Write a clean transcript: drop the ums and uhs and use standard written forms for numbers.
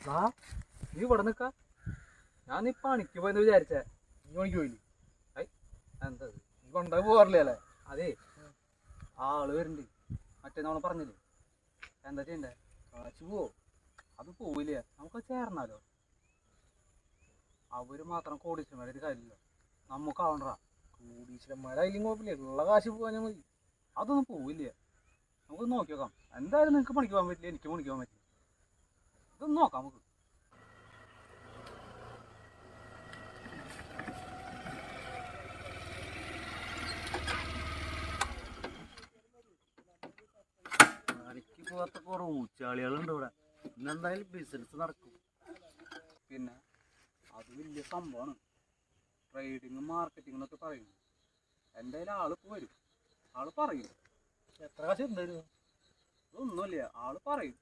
ആ നീ ഇവിടെ നിക്ക. ഞാൻ നീ പണിക്ക് പോയെന്ന് വിചാരിച്ചേ. നീ പണിക്ക് പോയില്ലേ? എന്താ നീ കൊണ്ടുപോയി പോകാറില്ലേ അല്ലേ? അതേ ആള് വരുന്നുണ്ട്. മറ്റേ നമ്മൾ പറഞ്ഞില്ലേ എന്താ ചെയ്യണ്ടേ? കാശ് പോവോ? അത് പോവില്ല, നമുക്ക് ചേർന്നാലോ. അവര് മാത്രം കോടീശ്വരന്മാരുടെ കാര്യമില്ല, നമുക്ക് ആവണ്ടാ. കോടീശ്വരന്മാരായാലും കുഴപ്പമില്ല, ഉള്ള കാശ് പോകാൻ മതി. അതൊന്നും പോവില്ല, നമുക്ക് നോക്കി നോക്കാം. എന്തായാലും നിനക്ക് പണിക്ക് പോകാൻ പറ്റില്ല, എനിക്ക് പണിക്ക് പോകാൻ പറ്റില്ല. ഇതൊന്നും നോക്കാം നമുക്ക്. പണിക്ക് പോകാത്ത കുറെ ഊച്ചാളികളുണ്ട് ഇവിടെ. ഇന്നെന്തായാലും ബിസിനസ് നടക്കും. പിന്നെ അത് വലിയ സംഭവമാണ്. ട്രേഡിങ്ങും മാർക്കറ്റിങ്ങും എന്നൊക്കെ പറയുന്നു. എന്തായാലും ആളിപ്പോൾ വരും, ആള് പറയും. എത്ര കാശ് എന്തായാലും ഇതൊന്നുമില്ല, ആള് പറയും.